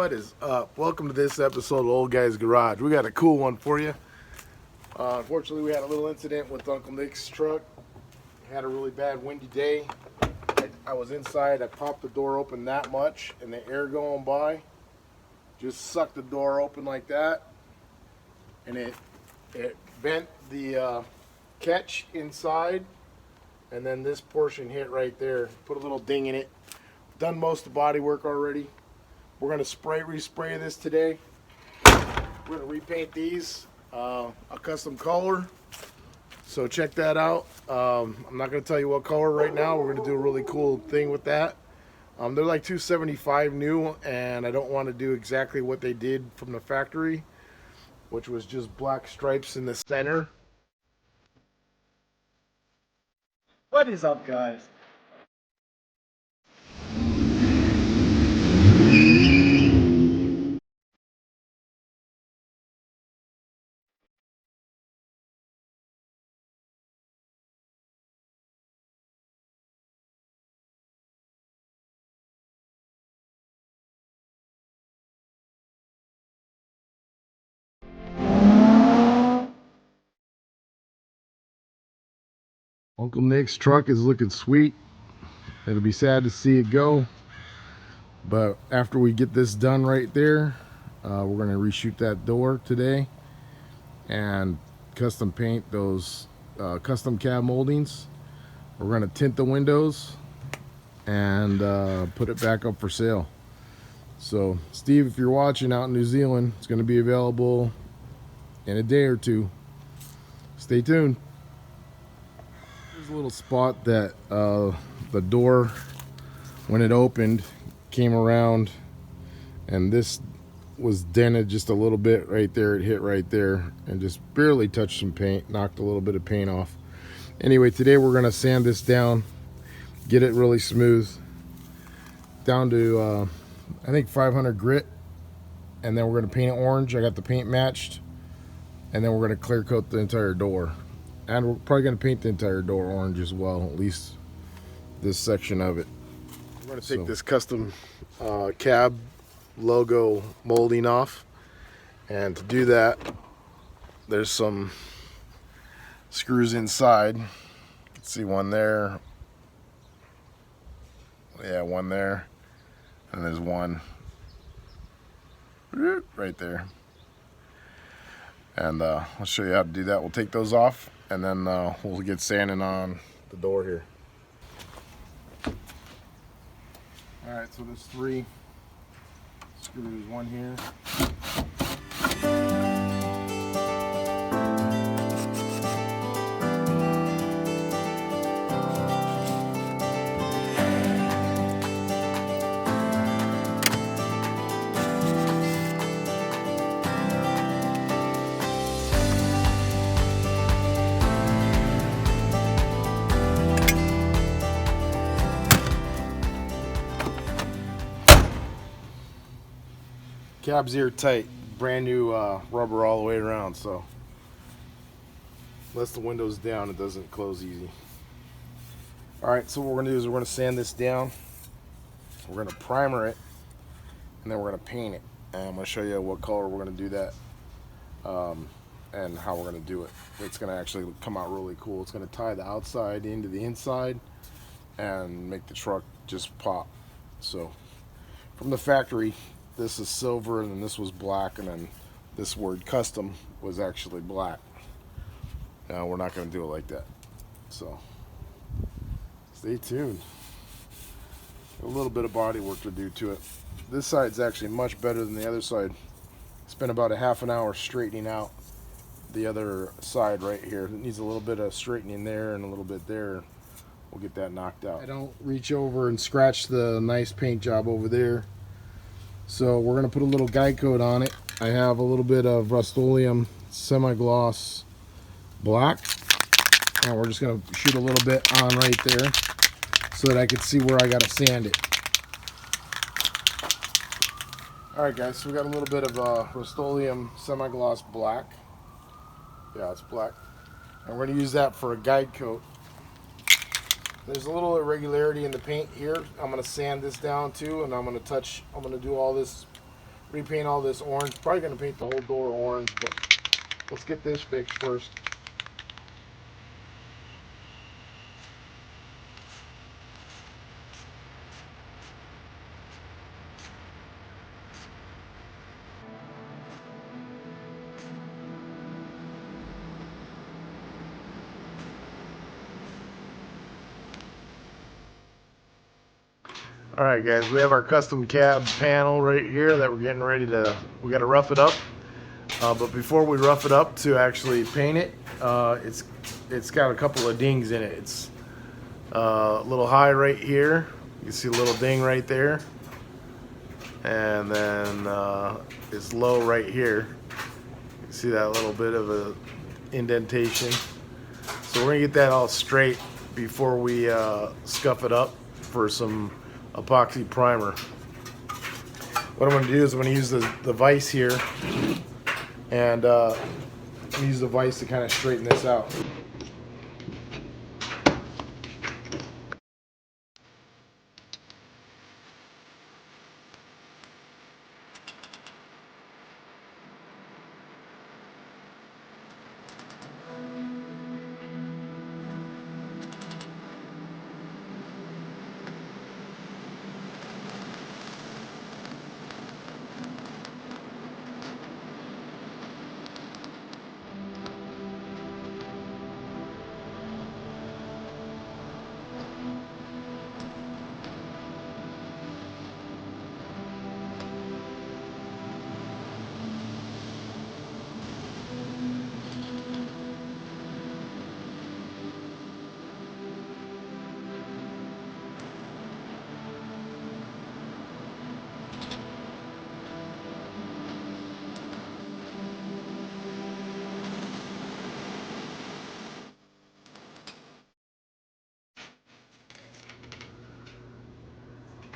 What is up? Welcome to this episode of Old Guy's Garage. We got a cool one for you. Unfortunately, we had a little incident with Uncle Nick's truck. Had a really bad windy day. I was inside. I popped the door open that much, and the air going by just sucked the door open like that, and it bent the catch inside, and then this portion hit right there. Put a little ding in it. Done most of the body work already. We're going to respray this today. We're going to repaint these a custom color. So check that out. I'm not going to tell you what color right now. We're going to do a really cool thing with that. They're like $275 new, and I don't want to do exactly what they did from the factory, which was just black stripes in the center. What is up, guys? Uncle Nick's truck is looking sweet. It'll be sad to see it go, but after we get this done right there, we're going to reshoot that door today and custom paint those custom cab moldings. We're going to tint the windows and put it back up for sale. So Steve, if you're watching out in New Zealand, it's going to be available in a day or two. Stay tuned. There's a little spot that the door, when it opened, came around, and this was dented just a little bit right there. It hit right there and just barely touched some paint, knocked a little bit of paint off. Anyway, today we're going to sand this down, get it really smooth, down to I think 500 grit, and then we're going to paint it orange. I got the paint matched, and then we're going to clear coat the entire door. And we're probably going to paint the entire door orange as well, at least this section of it. I'm going to take this custom cab logo molding off, and to do that, there's some screws inside. You can see one there, yeah, one there, and there's one right there. And I'll show you how to do that. We'll take those off, and then we'll get sanding on the door here. All right, so there's 3 screws, one here. Cab's airtight, brand new rubber all the way around, so unless the window's down, it doesn't close easy. Alright, so what we're going to do is we're going to sand this down, we're going to primer it, and then we're going to paint it. And I'm going to show you what color we're going to do that, and how we're going to do it. It's going to actually come out really cool. It's going to tie the outside into the inside and make the truck just pop. So from the factory, this is silver, and then this was black, and then this word custom was actually black. Now we're not going to do it like that, so stay tuned. A little bit of body work to do to it. This side's actually much better than the other side. Spent about a half an hour straightening out the other side right here. It needs a little bit of straightening there and a little bit there. We'll get that knocked out. I don't reach over and scratch the nice paint job over there. So we're going to put a little guide coat on it. I have a little bit of Rust-Oleum semi-gloss black, and we're just going to shoot a little bit on right there so that I can see where I got to sand it. Alright guys, so we got a little bit of Rust-Oleum semi-gloss black. Yeah, it's black. And we're going to use that for a guide coat. There's a little irregularity in the paint here. I'm going to sand this down too, and I'm going to do all this repaint all this orange. Probably going to paint the whole door orange, but let's get this fixed first. All right, guys, we have our custom cab panel right here that we're getting ready to, we got to rough it up. But before we rough it up to actually paint it, it's got a couple of dings in it. It's a little high right here. You can see a little ding right there. And then it's low right here. You can see that little bit of a indentation. So we're gonna get that all straight before we scuff it up for some epoxy primer. What I'm going to do is I'm going to use the vise here and use the vise to kind of straighten this out.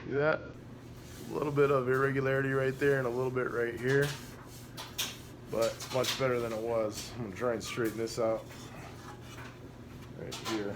See that? A little bit of irregularity right there and a little bit right here. But it's much better than it was. I'm going to try and straighten this out right here.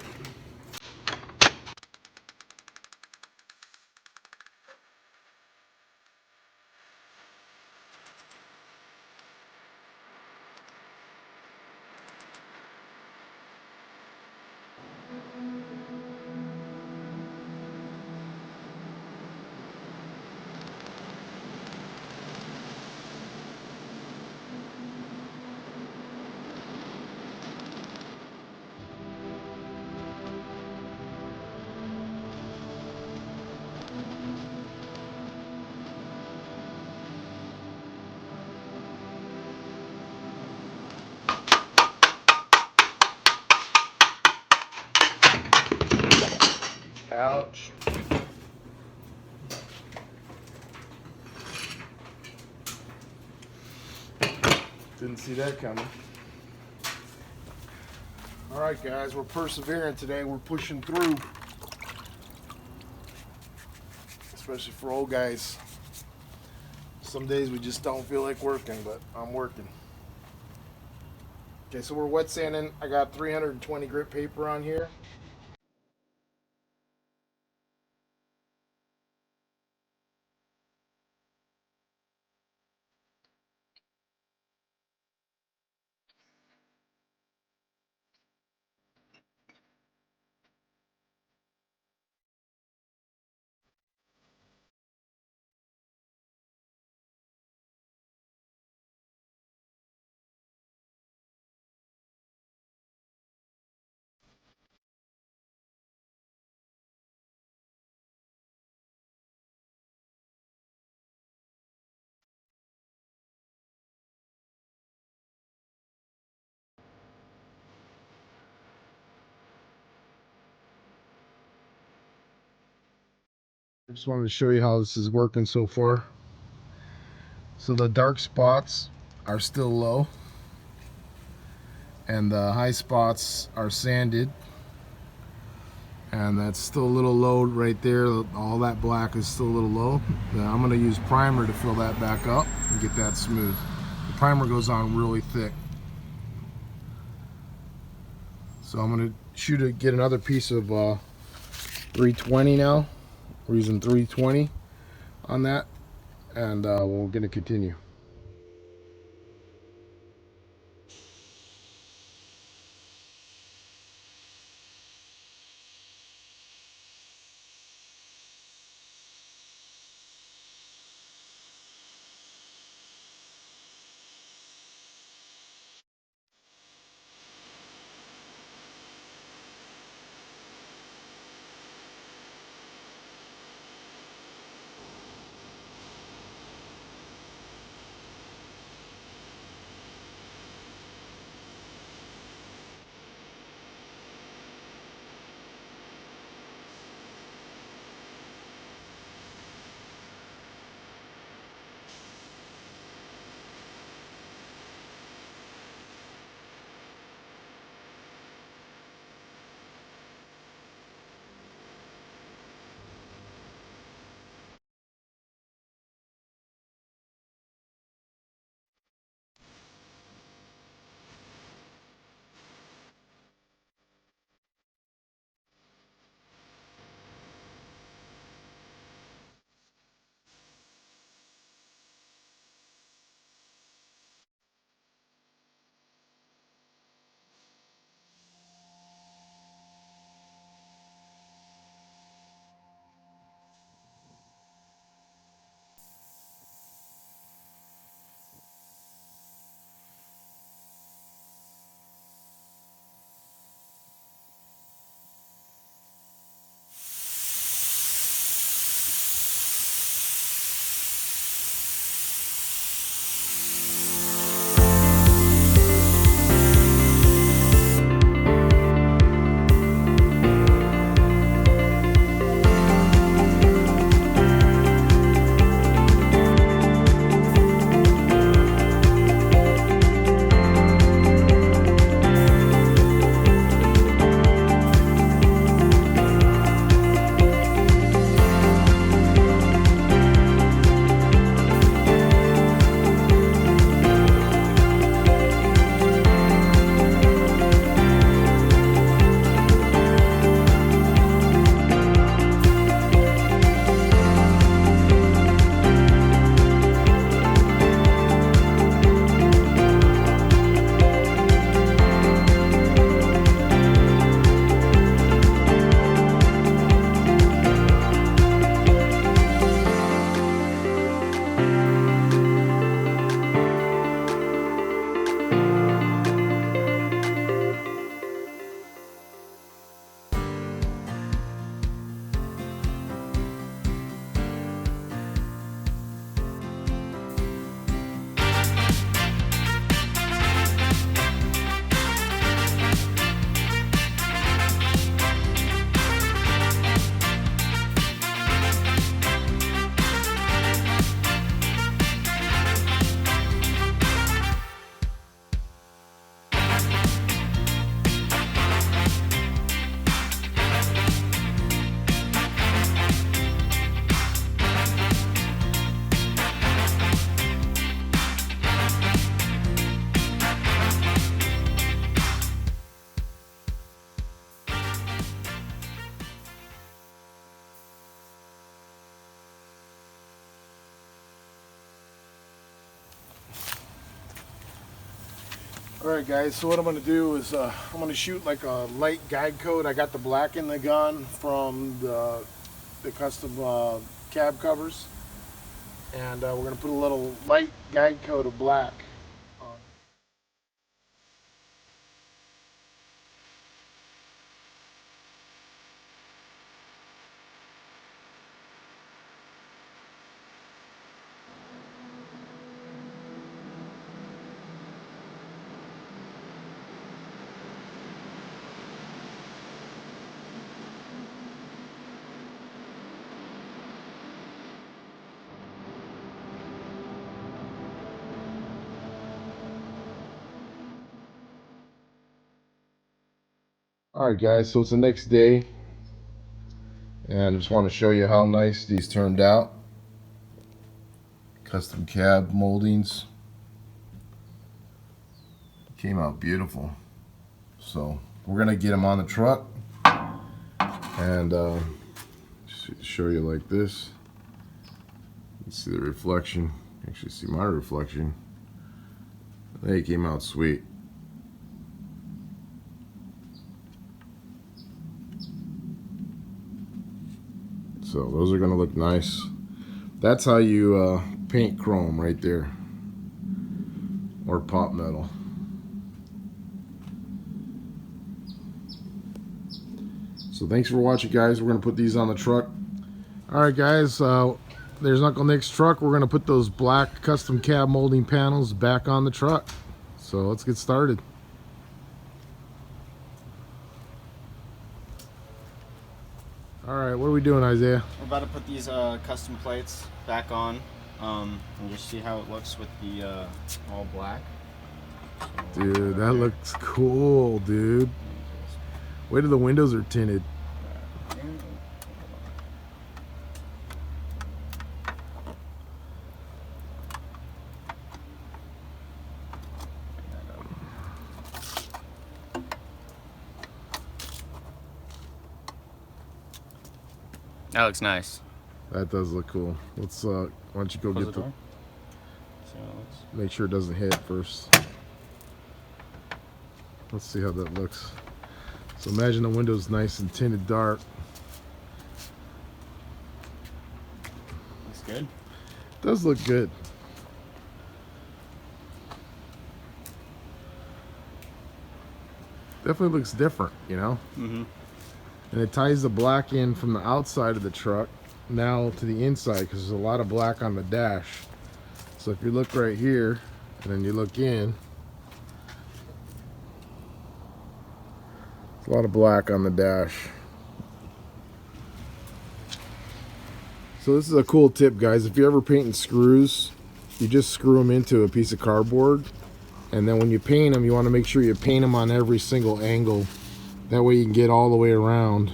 Ouch. Didn't see that coming. All right, guys, we're persevering today. We're pushing through. Especially for old guys. Some days we just don't feel like working, but I'm working. Okay, so we're wet sanding. I got 320 grit paper on here. I just wanted to show you how this is working so far. So the dark spots are still low and the high spots are sanded, and that's still a little low right there. All that black is still a little low. Now I'm going to use primer to fill that back up and get that smooth. The primer goes on really thick. So I'm going to get another piece of 320 now. We're using 320 on that. and we're going to continue. Alright guys, so what I'm going to do is I'm going to shoot like a light guide coat. I got the black in the gun from the custom cab covers. And we're going to put a little light guide coat of black on. Alright guys, so it's the next day, and I just want to show you how nice these turned out. Custom cab moldings. Came out beautiful. So we're going to get them on the truck and show you like this. You see the reflection. Actually see my reflection. They came out sweet. So those are going to look nice. That's how you paint chrome right there, or pot metal. So thanks for watching, guys. We're going to put these on the truck. All right, guys, there's Uncle Nick's truck. We're going to put those black custom cab molding panels back on the truck. So let's get started. All right, what are we doing, Isaiah? We're about to put these custom plates back on and just see how it looks with the all black. Dude, that looks cool, dude. Wait till the windows are tinted. That looks nice. That does look cool. Let's why don't you go Close get the the door. See how it looks. make sure it doesn't hit first. Let's see how that looks. So imagine the windows nice and tinted dark. Looks good. It does look good. Definitely looks different, you know? Mm-hmm. And it ties the black in from the outside of the truck now to the inside, because there's a lot of black on the dash. So if you look right here and then you look in, there's a lot of black on the dash. So this is a cool tip, guys. If you're ever painting screws, you just screw them into a piece of cardboard, and then when you paint them, you want to make sure you paint them on every single angle. That way you can get all the way around.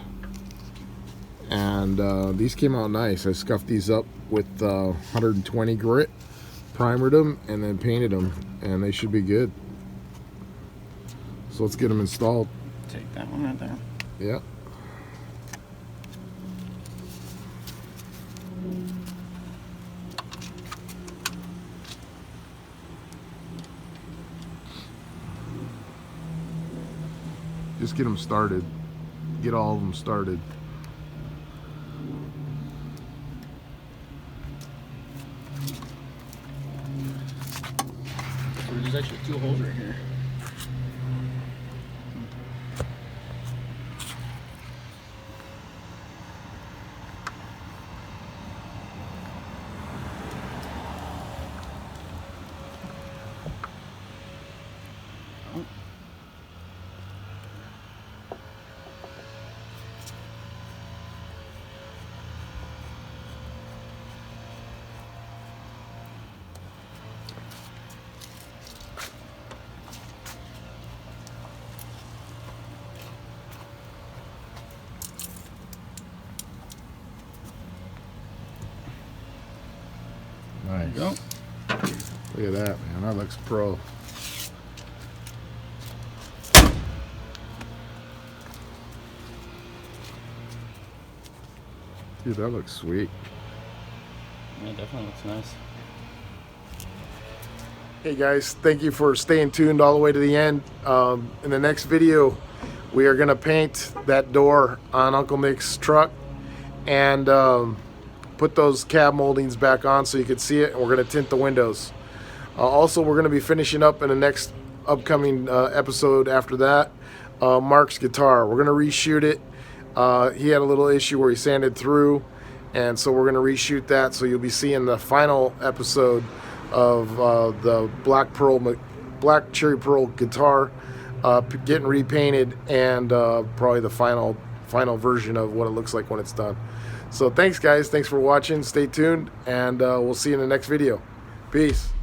And these came out nice. I scuffed these up with 120 grit, primered them, and then painted them, and they should be good. So let's get them installed. Take that one right there. Yeah. Just get them started. Get all of them started. So there's actually 2 holes right here. Nice. Go. Look at that, man. That looks pro. Dude, that looks sweet. Yeah, it definitely looks nice. Hey guys, thank you for staying tuned all the way to the end. In the next video, we are going to paint that door on Uncle Nick's truck and put those cab moldings back on so you can see it, and we're going to tint the windows. Also, we're going to be finishing up in the next upcoming episode after that, Mark's guitar. We're going to reshoot it. He had a little issue where he sanded through, and so we're going to reshoot that, so you'll be seeing the final episode of the black cherry pearl guitar getting repainted, and probably the final version of what it looks like when it's done. So thanks guys, thanks for watching, stay tuned, and we'll see you in the next video. Peace.